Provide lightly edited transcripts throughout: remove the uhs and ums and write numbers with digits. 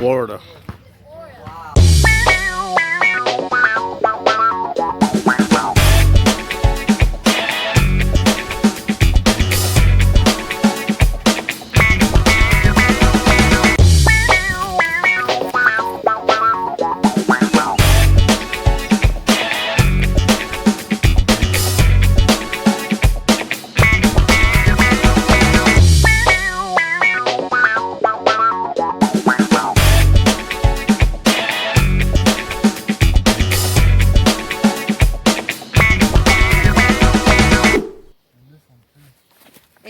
Florida.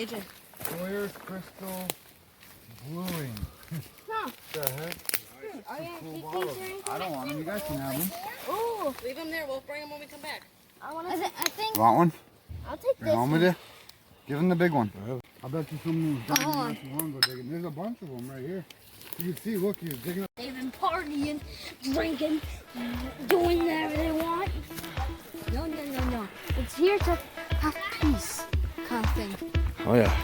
AJ. Sawyer's Crystal Bluing. No. The heck? Are you Cool keep bottle. these or anything? I don't want them. You guys can have them. Oh, leave them there. We'll bring them when we come back. I think. Want one? I'll take Bring this home with you. Give him the big one. I bet you someone was digging not too long ago digging. There's a bunch of them right here. You can see, look, he's digging up. They've been partying, drinking, doing whatever they want. No, no, no, no. It's here to have peace, kind of thing. Oh yeah.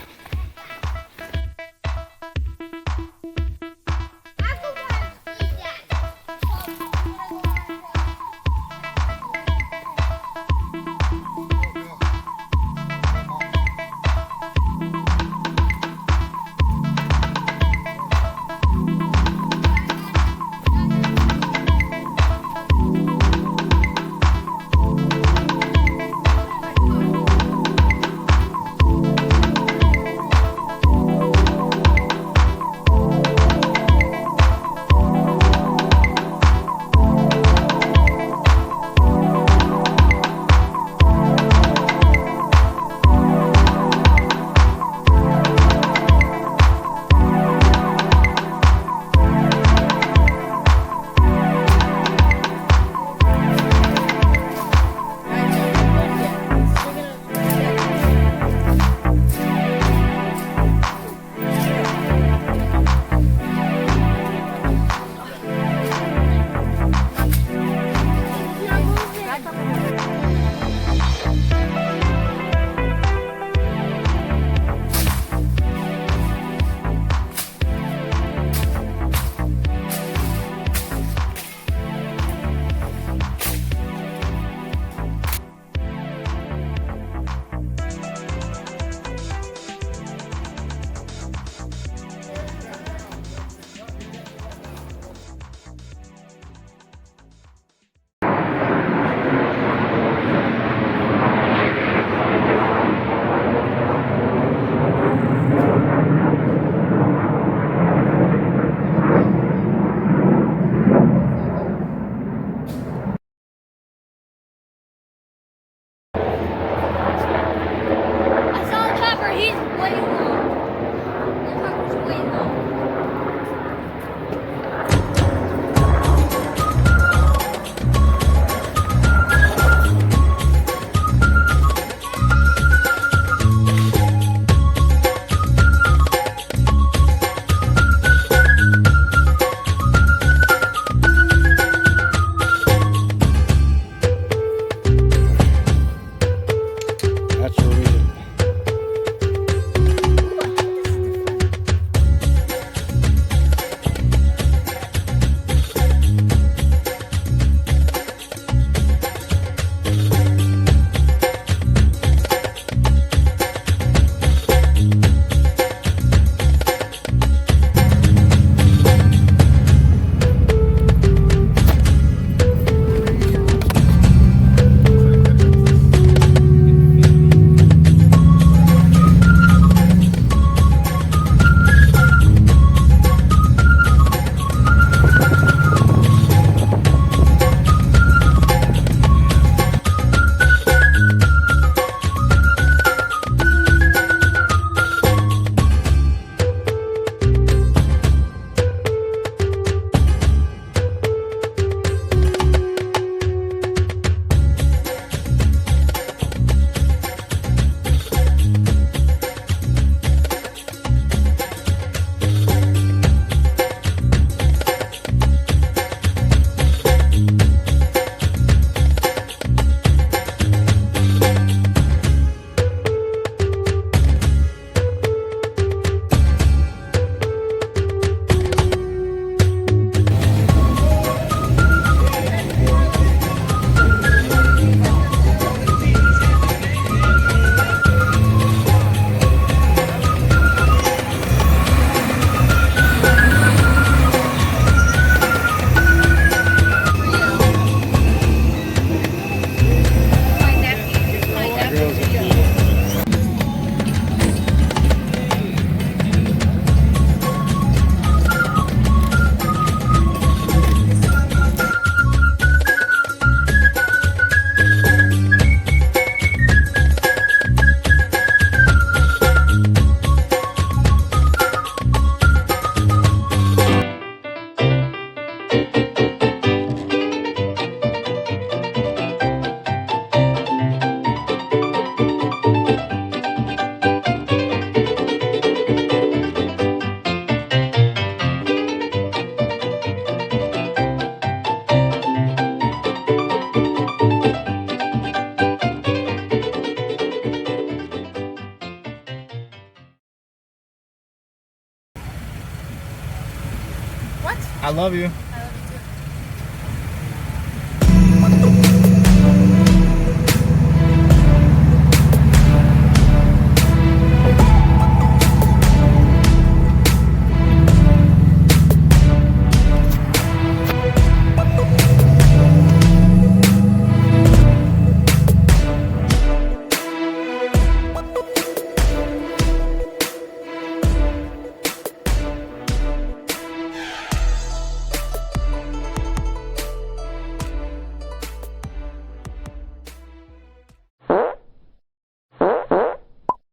I love you.